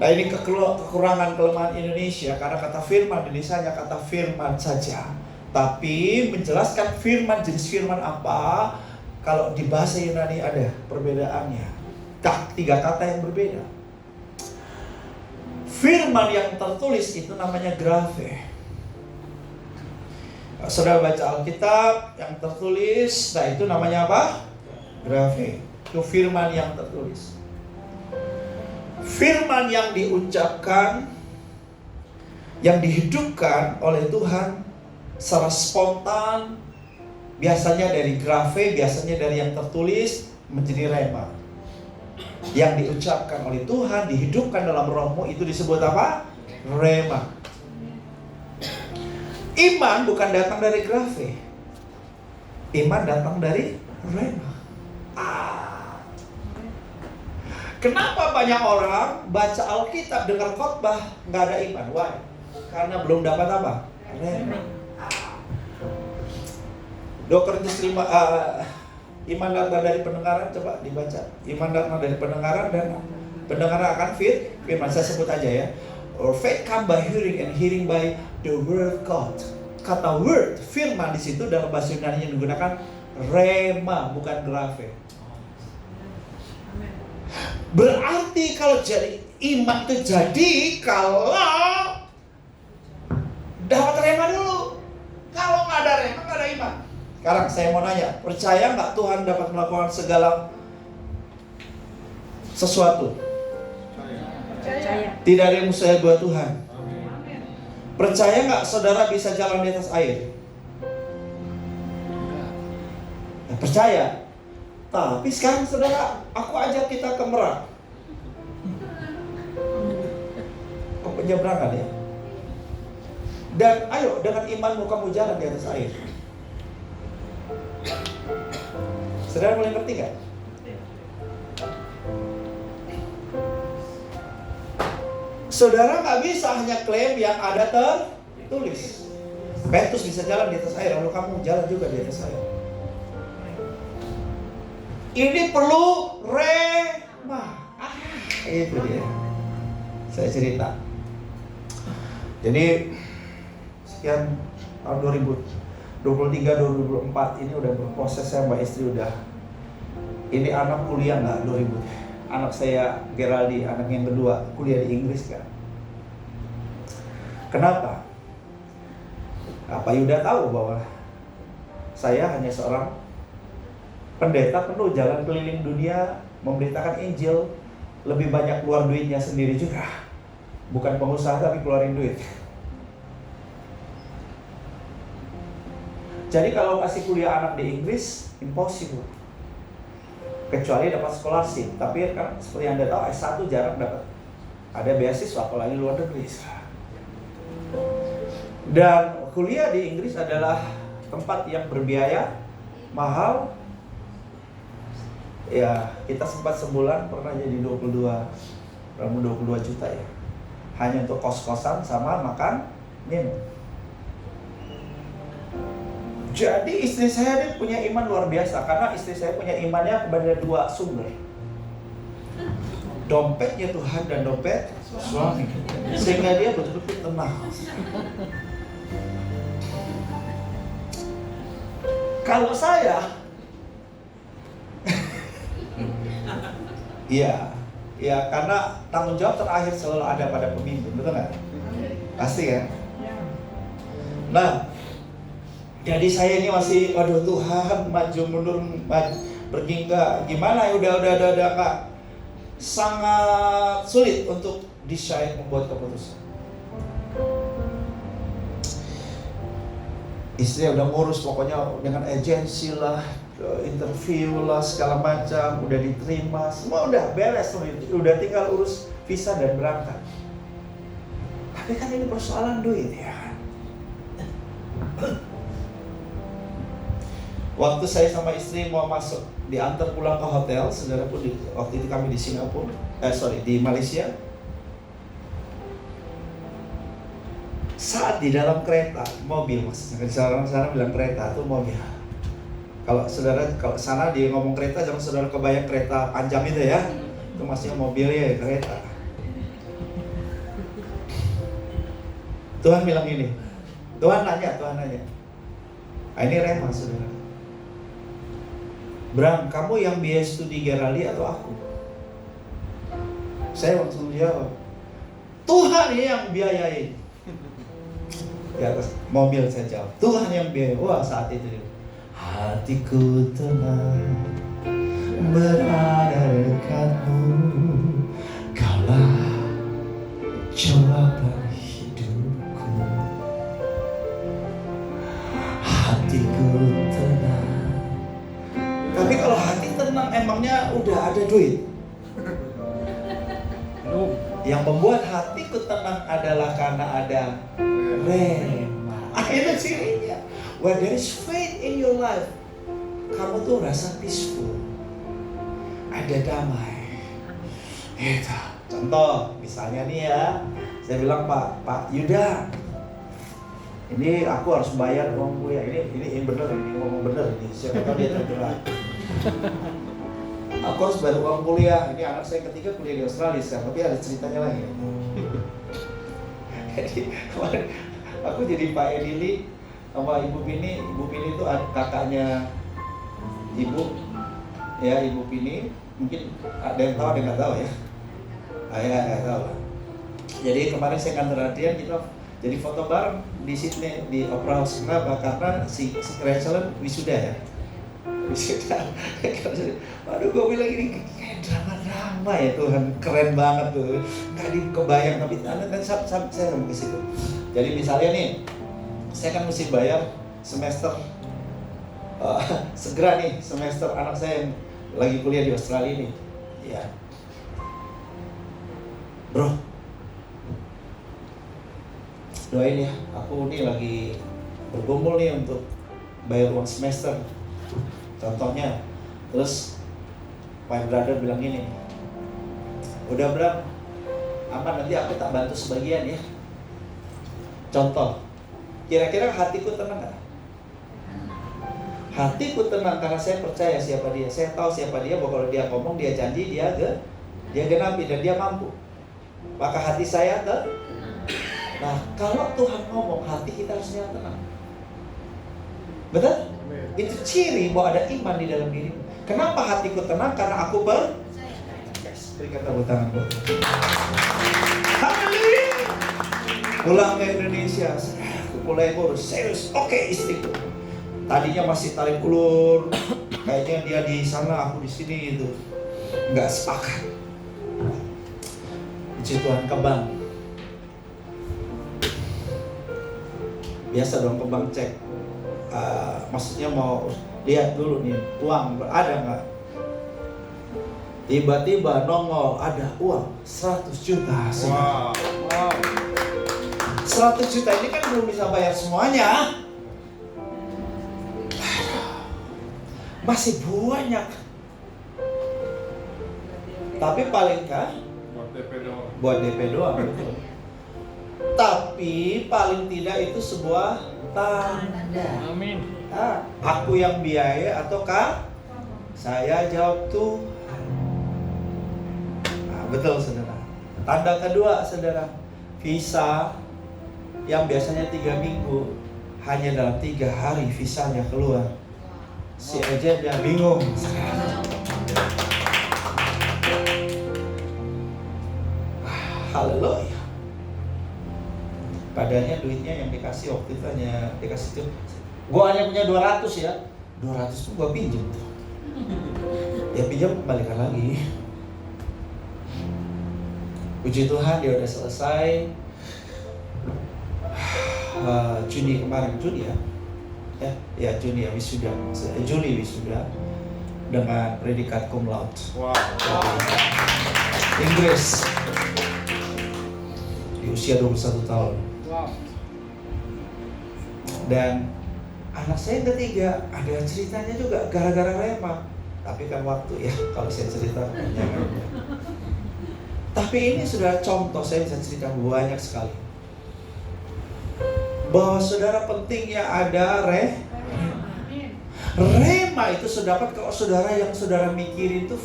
Nah, ini kekurangan kelemahan Indonesia, karena kata firman Indonesia hanya kata firman saja. Tapi menjelaskan firman, jenis firman apa, kalau di bahasa Yunani ada perbedaannya. 3 kata yang berbeda. Firman yang tertulis itu namanya graphe. Saudara baca Alkitab yang tertulis, nah itu namanya apa? Graphe. Itu firman yang tertulis. Firman yang diucapkan, yang dihidupkan oleh Tuhan secara spontan, biasanya dari graphe, biasanya dari yang tertulis menjadi rema. Yang diucapkan oleh Tuhan, dihidupkan dalam rohmu, itu disebut apa? Rema. Iman bukan datang dari graphe. Iman datang dari rema. Kenapa banyak orang baca Alkitab, dengar khotbah, nggak ada iman? Why? karena belum dapat apa? Rema. 2 Korintus 5, iman datang dari pendengaran, coba dibaca. Iman datang dari pendengaran dan pendengaran akan firman. Saya sebut aja ya. Or faith come by hearing and hearing by the word of God. Kata word, firman di situ dalam bahasa Yunani digunakan rema, bukan grave. Berarti kalau jadi iman itu jadi kalau dapat rema dulu. Kalau nggak ada rema, nggak ada iman. Sekarang saya mau nanya, percaya nggak Tuhan dapat melakukan segala sesuatu? Percaya. Tidak ada yang mustahil buat Tuhan. Percaya nggak saudara bisa jalan di atas air? Ya, percaya. Tapi sekarang saudara, aku ajak kita ke Merak. Ke penyeberangan ya. Dan ayo dengan imanmu kamu jalan di atas air. Saudara boleh ngerti gak? Saudara gak bisa hanya klaim yang ada tertulis. Petrus bisa jalan di atas air, lalu kamu jalan juga di atas air. Ini perlu rema. Itu dia. Saya cerita. Jadi sekian tahun 2023-2024 ini udah berproses, saya mbak istri udah. Ini anak kuliah nggak 2000. Anak saya Geraldi, anak yang kedua kuliah di Inggris kan. Kenapa? Pak Yuda tahu bahwa saya hanya seorang pendeta penuh jalan keliling dunia memberitakan Injil, lebih banyak keluar duitnya sendiri juga. Bukan pengusaha tapi keluarin duit. Jadi kalau kasih kuliah anak di Inggris, impossible. Kecuali dapat scholarship. Tapi kan seperti yang Anda tahu, S1 jarang dapat. Ada beasiswa, apalagi luar negeri. Dan kuliah di Inggris adalah tempat yang berbiaya, mahal. Ya, kita sempat sebulan pernah jadi 22 juta ya. Hanya untuk kos-kosan sama makan, minum. Jadi istri saya ini punya iman luar biasa. Karena istri saya punya imannya kepada 2 sumber. Dompetnya Tuhan dan dompet suami. Sehingga dia betul-betul tenang. Kalau saya Iya, karena tanggung jawab terakhir selalu ada pada pemimpin, betul nggak? Pasti kan? Nah, jadi saya ini masih, waduh Tuhan, maju mundur, pergi nggak? Gimana ya? Udah nggak, sangat sulit untuk decide, membuat keputusan. Istri udah ngurus pokoknya dengan agensi lah, interview lah, segala macam, udah diterima, semua udah beres, udah tinggal urus visa dan berangkat. Tapi kan ini persoalan duit ya. Waktu saya sama istri mau masuk, diantar pulang ke hotel, saudara pun waktu itu kami di Singapura, di Malaysia. Saat di dalam kereta, mobil maksudnya, sekarang bilang kereta itu mobil. Kalau saudara kalau sana dia ngomong kereta, jangan saudara kebayang kereta panjang itu ya. Itu maksudnya mobilnya ya, kereta. Tuhan bilang ini. Tuhan nanya. Nah, ini rema saudara. Bram, kamu yang biaya studi Geraldi atau aku? Saya langsung jawab, Tuhan yang biayain. Di atas mobil saya jawab, Tuhan yang biayain. Wah, saat itu hatiku tenang berada dekatmu, kaulah jawaban hidupku. Hatiku tenang. Tapi kalau hati tenang, emangnya udah ada duit? Yang membuat hatiku tenang adalah karena ada rema. Itu cirinya. Where there is faith in your life, kamu tuh rasa peaceful, ada damai. Itu. Contoh, misalnya nih ya, Saya bilang, Pak Yuda, ini aku harus bayar uang kuliah. Ini bener, ini ngomong bener ini. Siapa tahu dia tergerak. Aku harus bayar uang kuliah. Ini anak saya ketiga kuliah di Australia sekarang, tapi ada ceritanya lagi. Jadi kemarin aku jadi Pak Edili sama Ibu Pini. Ibu Pini itu kakaknya Ibu, ya Ibu Pini. Mungkin ada yang tahu, ada yang nggak tahu ya. Ya nggak tahu. Jadi kemarin saya kantor Adrian, kita jadi foto bareng di Sydney di Opera House. Kenapa? Karena si Rachel wisuda ya. Wisuda. Aduh, gue bilang ini kayak drama-drama ya Tuhan, keren banget tuh. Nggak dikebayang, tapi kan saya mau ke situ. Jadi misalnya nih, saya kan mesti bayar semester segera nih semester anak saya yang lagi kuliah di Australia ini. Ya, bro, doain ya, aku nih lagi bergumul nih untuk bayar uang semester. Contohnya, terus my brother bilang gini, udah Bram, aman, nanti aku tak bantu sebagian ya. Contoh, kira-kira hatiku tenang gak? Hatiku tenang karena saya percaya siapa dia. Saya tahu siapa dia, bahwa kalau dia ngomong, dia janji, dia genapi dan dia mampu. Maka hati saya Nah, kalau Tuhan ngomong, hati kita harusnya tenang. Betul? Itu ciri bahwa ada iman di dalam diri. Kenapa hatiku tenang? Karena aku yes, berikan tepuk tangan buat Haleluya. Pulang ke Indonesia, aku mulai ngurus serius. Oke, istriku. Tadinya masih tarik ulur, kayaknya dia di sana, aku di sini itu. Nggak sepakat. Puji Tuhan, ke bank. Biasa dong ke bank cek. Maksudnya mau lihat dulu nih uang ada nggak? Tiba-tiba nongol ada uang 100 juta. Wow. 100 juta ini kan belum bisa bayar semuanya. Masih banyak. Tapi paling kan buat DP doang. Betul. Tapi paling tidak itu sebuah tanda. Amin. Aku yang biaya ataukah saya jawab Tuhan. Nah, betul saudara. Tanda kedua saudara, visa yang biasanya 3 minggu hanya dalam 3 hari visanya keluar. Si agent yang bingung. Haleluya. Padahal duitnya yang dikasih waktu itu hanya dikasih tuh. Gua hanya punya 200 ya. 200 tuh gua pinjam tuh. Ya pinjam kembalikan lagi. Puji Tuhan dia udah selesai. Juni kemarin, Juni ya. Ya Juni ya wisuda. Juli wisuda dengan predikat cum laude. Wow. Inggris. Di usia 21 tahun. Wow. Dan anak saya yang ketiga ada ceritanya juga gara-gara Rema. Tapi kan waktu ya kalau saya cerita jangan. Tapi ini sudah contoh, saya bisa cerita banyak sekali. Bahwa saudara pentingnya ada Rema itu sudah dapat kalau saudara yang saudara mikirin itu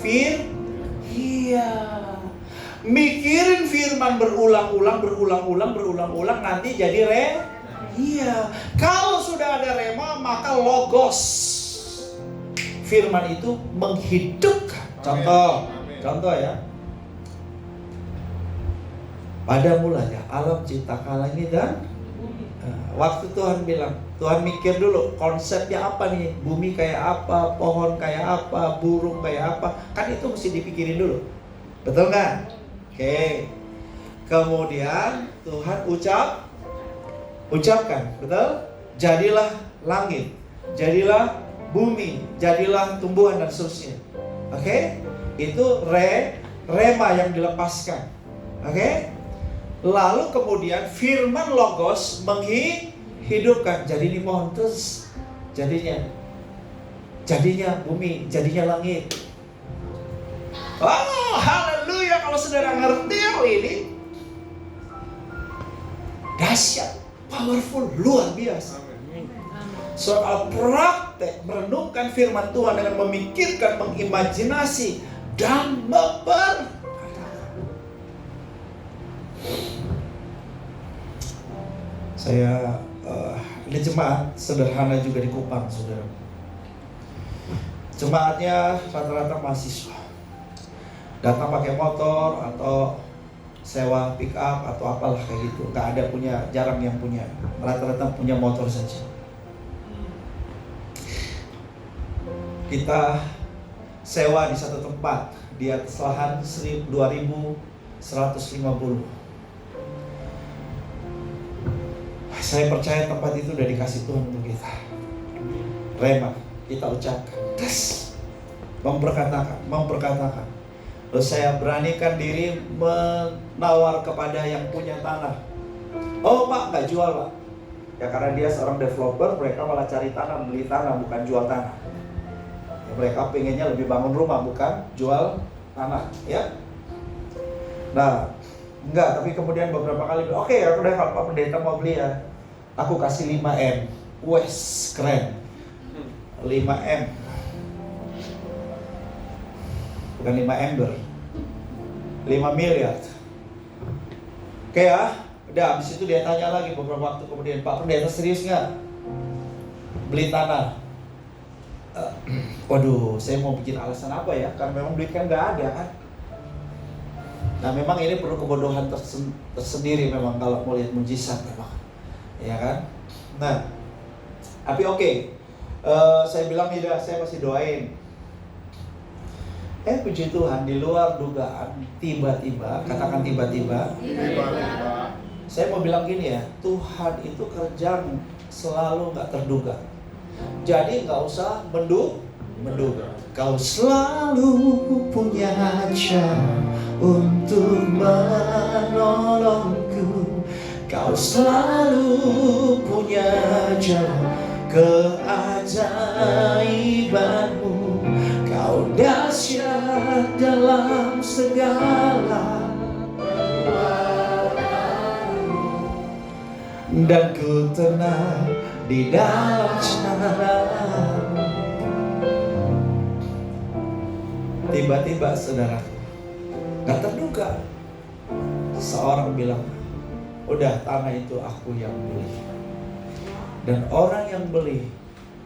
mikirin firman berulang-ulang nanti jadi Iya. Kalau sudah ada Rema maka logos firman itu menghidupkan. Contoh ya. Pada mulanya alam ciptakan langit dan waktu Tuhan bilang, Tuhan mikir dulu konsepnya apa nih, bumi kayak apa, pohon kayak apa, burung kayak apa, kan itu mesti dipikirin dulu, betul nggak? Oke. Kemudian Tuhan ucapkan, betul? Jadilah langit, jadilah bumi, jadilah tumbuhan dan seterusnya. Oke? Itu rema yang dilepaskan. Oke? Lalu kemudian firman logos menghidupkan. Jadi ini pohon terus jadinya bumi, jadinya langit. Oh, haleluya. Kalau saudara ngerti hal ini, dahsyat, powerful, luar biasa. Soal praktek merenungkan firman Tuhan dengan memikirkan, mengimajinasi, dan memperkatakan. Saya di jemaat sederhana juga di Kupang, saudara. Jemaatnya rata-rata mahasiswa. Datang pakai motor atau sewa pick up atau apalah kayak gitu. Gak ada punya, jarang yang punya. Rata-rata punya motor saja. Kita sewa di satu tempat di atas lahan 2.150. Saya percaya tempat itu udah dikasih Tuhan untuk kita. Rema, kita ucapkan, memperkatakan. Lalu saya beranikan diri menawar kepada yang punya tanah. Oh Pak, nggak jual Pak. Ya karena dia seorang developer, mereka malah cari tanah, beli tanah, bukan jual tanah. Ya, mereka pengennya lebih bangun rumah, bukan jual tanah, ya. Nah, enggak, tapi kemudian beberapa kali, oke, aku udah kalau Pak Pendeta mau beli ya, aku kasih 5M. Wes, keren. 5M. Bukan 5 ember. 5 miliar. Oke ya, udah habis itu dia tanya lagi beberapa waktu kemudian, Pak Pendeta serius nggak beli tanah? Waduh, saya mau bikin alasan apa ya? Karena memang duit kan nggak ada kan. Nah memang ini perlu kebodohan tersendiri memang kalau mau lihat mujizat memang, ya kan? Nah, tapi oke. Saya bilang tidak, saya masih doain. Puji Tuhan, di luar dugaan, tiba-tiba, katakan tiba-tiba. Saya mau bilang gini ya, Tuhan itu kerja selalu gak terduga. Jadi gak usah menduga. Kau selalu punya cara untuk menolongku. Kau selalu punya cara keajaibanmu. Kau dahsyat dalam segala perbuatanmu, dan ku tenang di dalam caramu. Tiba-tiba saudara, gak terduga, seorang bilang, udah tanah itu aku yang beli. Dan orang yang beli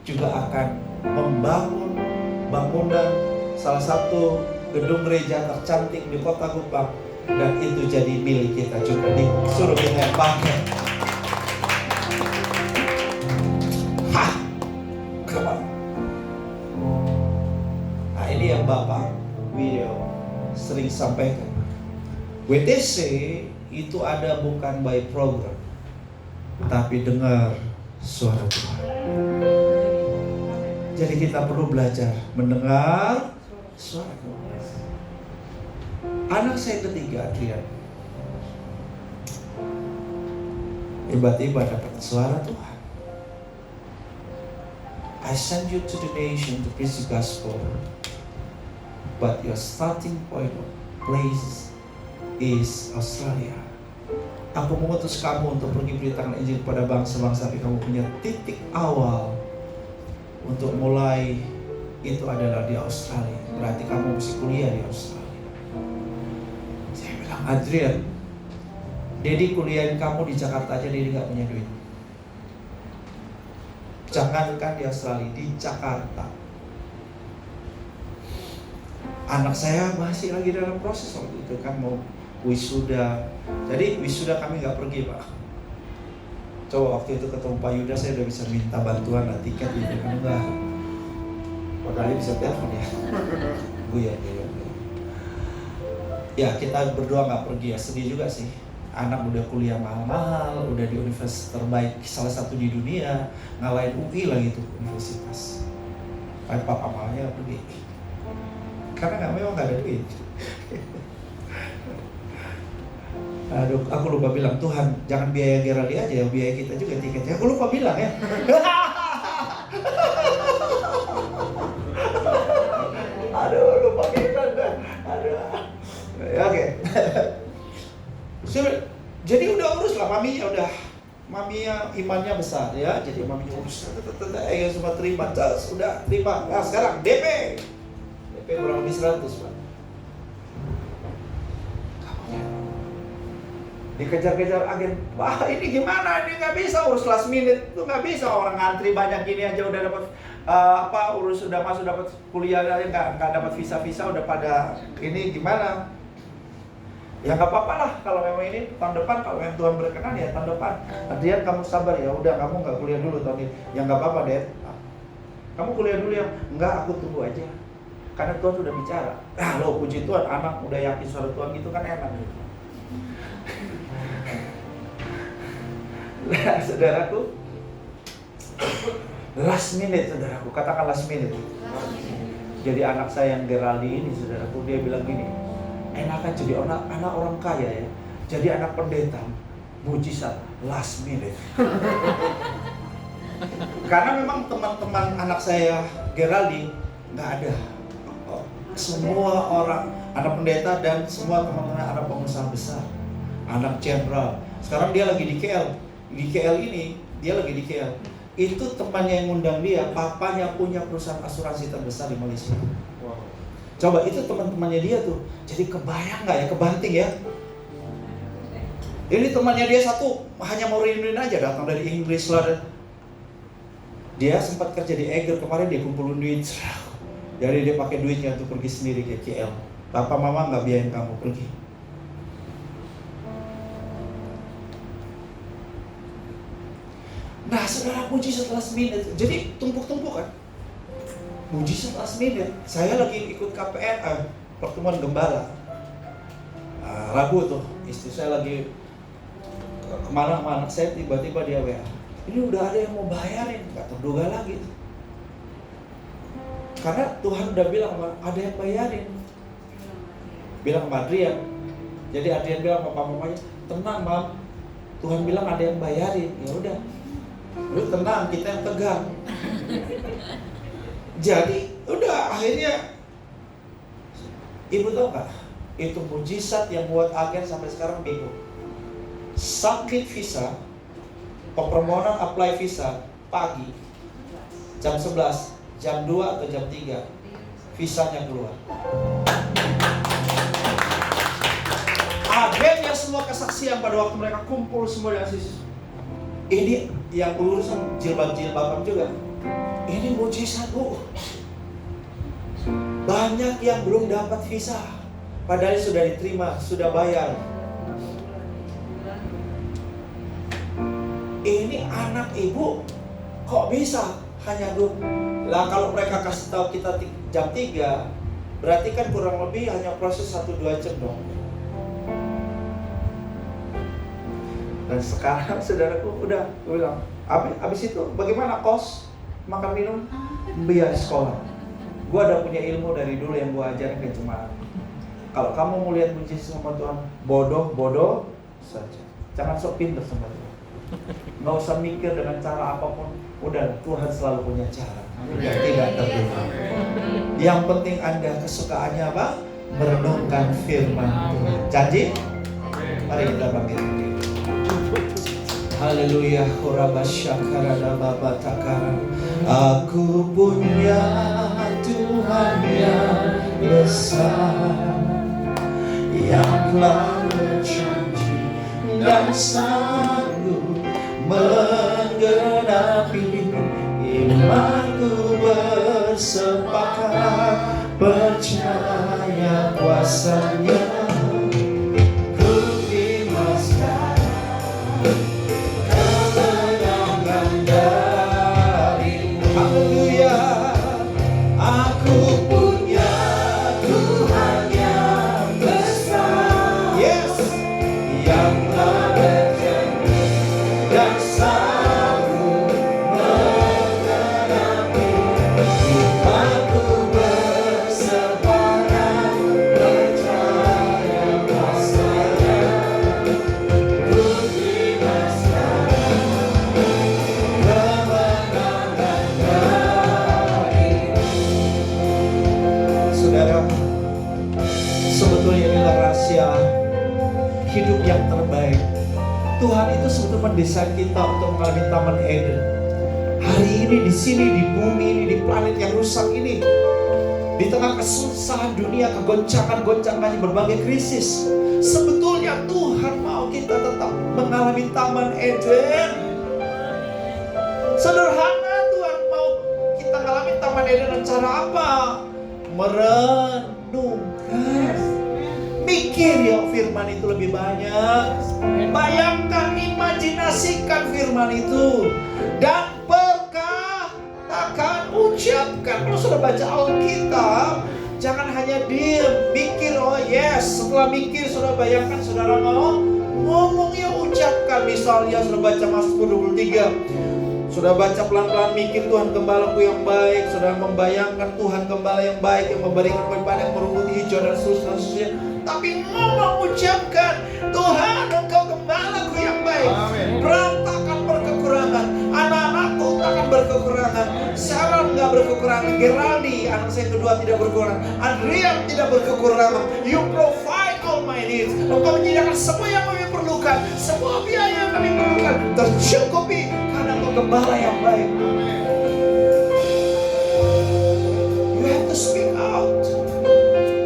juga akan membangun bangunan salah satu gedung gereja tercantik di kota Kupang, dan itu jadi milik kita juga. Disuruh kita pakai. Hah, kemana? Nah ini yang Bapak video sering sampaikan. WTC itu ada bukan by program, tapi dengar suara Tuhan. Jadi kita perlu belajar mendengar suara Tuhan. Anak saya ketiga, Adrian, tiba-tiba dapat suara Tuhan. I send you to the nation to preach the gospel, but your starting point of place is Australia. Aku mengutus kamu untuk pergi beritakan Injil kepada bangsa-bangsa, tapi kamu punya titik awal untuk mulai itu adalah di Australia. Berarti kamu mesti kuliah di Australia. Saya bilang, Adrian, Dedi kuliahin kamu di Jakarta aja, Dedi gak punya duit. Jangankan di Australia, di Jakarta. Anak saya masih lagi dalam proses waktu itu kan, mau wisuda. Jadi wisuda kami gak pergi Pak. Coba waktu itu ketemu Pak Yuda, saya udah bisa minta bantuan lah tiket gitu kan, enggak. Padahal bisa telepon ya. Gue ya kita berdua nggak pergi ya, sedih juga sih. Anak udah kuliah mahal-mahal, udah di universitas terbaik salah satu di dunia, ngalahin UI lah gitu universitas. Tapi papa mamanya nggak pergi, karena memang nggak ada duit. Aduh, aku lupa bilang, Tuhan jangan biaya Gerali aja ya, biaya kita juga tiketnya. Aku lupa bilang ya. Aduh, lupa bilang. Aduh. Oke. Jadi udah urus lah, maminya udah maminya imannya besar ya, jadi maminya urus, semua terima, sudah terima. Nah sekarang DP kurang lebih 100 Pak. Dikejar-kejar agen, wah ini gimana, ini nggak bisa urus last minute, itu nggak bisa, orang ngantri banyak gini aja udah dapat urus sudah masuk dapat kuliah aja nggak dapat visa udah pada ini gimana? Ya nggak apa-apa lah kalau memang ini tahun depan, kalau yang Tuhan berkenan ya tahun depan. Adrian kamu sabar ya, udah kamu nggak kuliah dulu tahun ini, ya nggak apa-apa deh. Kamu kuliah dulu ya, enggak aku tunggu aja, karena Tuhan sudah bicara. Loh puji Tuhan, anak udah yakin suara Tuhan gitu kan enak. Nah, saudaraku, last minute, saudaraku, katakan last minute. Jadi anak saya yang Geraldi ini, saudaraku, dia bilang gini, enakan jadi anak orang kaya ya, jadi anak pendeta, mujizat last minute. Karena memang teman-teman anak saya Geraldi nggak ada. Semua orang anak pendeta dan semua teman-teman anak pengusaha besar, anak jenderal. Sekarang dia lagi di KL. Di KL ini, dia lagi di KL. Itu temannya yang ngundang dia, papanya punya perusahaan asuransi terbesar di Malaysia. Wow. Coba itu teman-temannya dia tuh. Jadi kebayang nggak ya, kebanting ya. Ini temannya dia satu, hanya mau reunian aja, datang dari Inggris lah. Dia sempat kerja di Eger kemarin, dia kumpulin duit. Jadi dia pakai duitnya untuk pergi sendiri ke KL. Papa mama nggak biayain kamu pergi. Nah saudara, mujizat last minute. Jadi tumpuk-tumpuk kan. Mujizat last minute. Saya lagi ikut KPN, pertemuan gembala. Rabu tuh, istri saya lagi kemana sama anak saya, tiba-tiba dia WA. Ini udah ada yang mau bayarin, gak terduga lagi. Karena Tuhan udah bilang, ada yang bayarin. Bilang sama Adrian. Jadi Adrian bilang sama mamanya, tenang mam, Tuhan bilang ada yang bayarin. Ya udah. Lu tenang, kita yang tegang. Jadi udah akhirnya, ibu tahu gak? Itu mujizat yang buat agen sampai sekarang bingung. Submit visa, permohonan apply visa pagi jam 11, jam 2 atau jam 3 visanya keluar. Agen yang semua kesaksian pada waktu mereka kumpul semua di Asis. Ini yang urusan jilbab-jilbaban juga. Ini mujizat bu. Banyak yang belum dapat visa, padahal sudah diterima, sudah bayar. Ini anak ibu kok bisa hanya lah kalau mereka kasih tahu kita jam 3, berarti kan kurang lebih hanya proses 1-2 jam dong. Dan sekarang saudaraku udah, gue bilang, abis itu bagaimana kos, makan minum, biaya sekolah. Gue ada punya ilmu dari dulu yang gue ajarin ke jemaat. Kalau kamu mau lihat mujizat sama Tuhan, bodoh saja. Jangan sok pintar sama Tuhan. Nggak usah mikir dengan cara apapun. Udah, Tuhan selalu punya cara yang tidak terduga. Yang penting Anda kesukaannya apa? Merenungkan firman Tuhan. Janji? Mari kita bangkit berdiri. Haleluya, khurabasyakara babatakara. Aku punya Tuhan yang besar, yang telah berjanji dan sanggup menggenapi. Imanku bersepakat, percaya kuasanya. Hidup yang terbaik Tuhan itu sebetulnya mendesain kita untuk mengalami Taman Eden. Hari ini di sini, di bumi ini, di planet yang rusak ini, di tengah kesusahan dunia, kegoncangan-goncangan, berbagai krisis, sebetulnya Tuhan mau kita tetap mengalami Taman Eden. Sederhana, Tuhan mau kita mengalami Taman Eden dengan cara apa? Merenungkan, mikir ya firman itu lebih banyak. Bayangkan, imajinasikan firman itu, dan perkatakan, ucapkan. Kalau sudah baca Alkitab, jangan hanya diam, mikir. Oh yes, setelah mikir sudah bayangkan, saudara ngomong ya, ucapkan. Misalnya sudah baca Mazmur 23, sudah baca pelan-pelan, mikir Tuhan gembalaku yang baik, sudah membayangkan Tuhan gembala yang baik yang memberikan kepada yang merumput hijau dan seterusnya. Tapi ngomong, ucapkan, Tuhan Engkau gembalaku yang baik. Berantakan berkekurangan, anak-anakku takkan berkekurangan, Sharon gak berkekurangan, Geraldi anak saya kedua tidak berkekurangan, Adrian tidak berkekurangan. You provide all my needs. Engkau menyediakan semua yang kami perlukan, semua biaya yang kami perlukan tercukupi karena Engkau gembala yang baik. You have to speak out.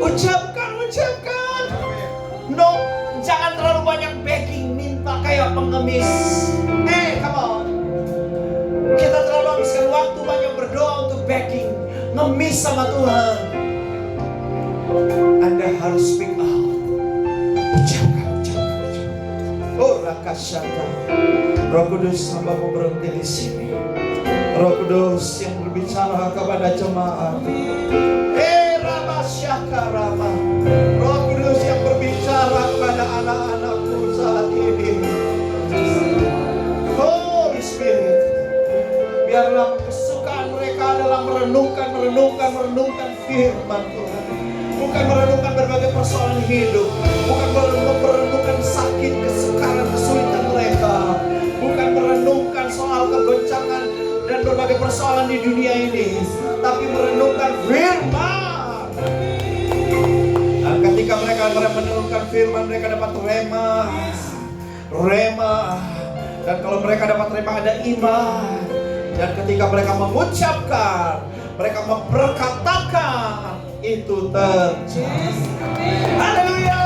Ucapkan. No, jangan terlalu banyak begging, minta kayak pengemis. Come on. Kita terlalu habiskan waktu banyak berdoa untuk begging, ngemis sama Tuhan. Anda harus speak out. Ucapkan. Oh, Rakasyata. Roh Kudus, hamba-Mu berhenti di sini. Roh Kudus yang berbicara kepada jemaat. Rama. Roh Kudus yang berbicara kepada anak-anakku saat ini. Holy Spirit, biarlah kesukaan mereka adalah merenungkan firman Tuhan. Bukan merenungkan berbagai persoalan hidup, bukan merenungkan sakit, kesukaran, kesulitan mereka, bukan merenungkan soal kegoncangan dan berbagai persoalan di dunia ini, tapi merenungkan firman. Dan ketika mereka merenungkan firman, mereka dapat rema. Dan kalau mereka dapat rema, ada iman. Dan ketika mereka mengucapkan, mereka memperkatakan, itu terjadi. Haleluya.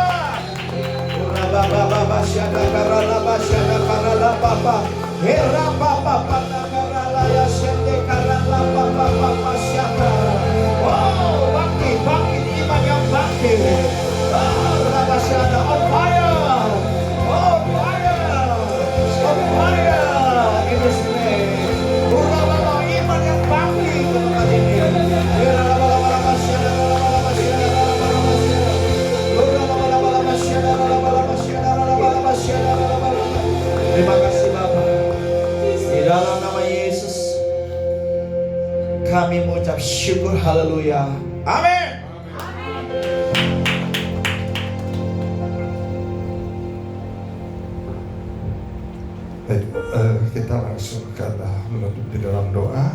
Wow, bangkit iman yang bangkit. On fire in His name. Iman yang bangkit ke tempat ini. Terima kasih Bapa. Di dalam nama Yesus kami mengucap syukur, haleluya. Amin. Baik, kita langsung menutup di dalam doa.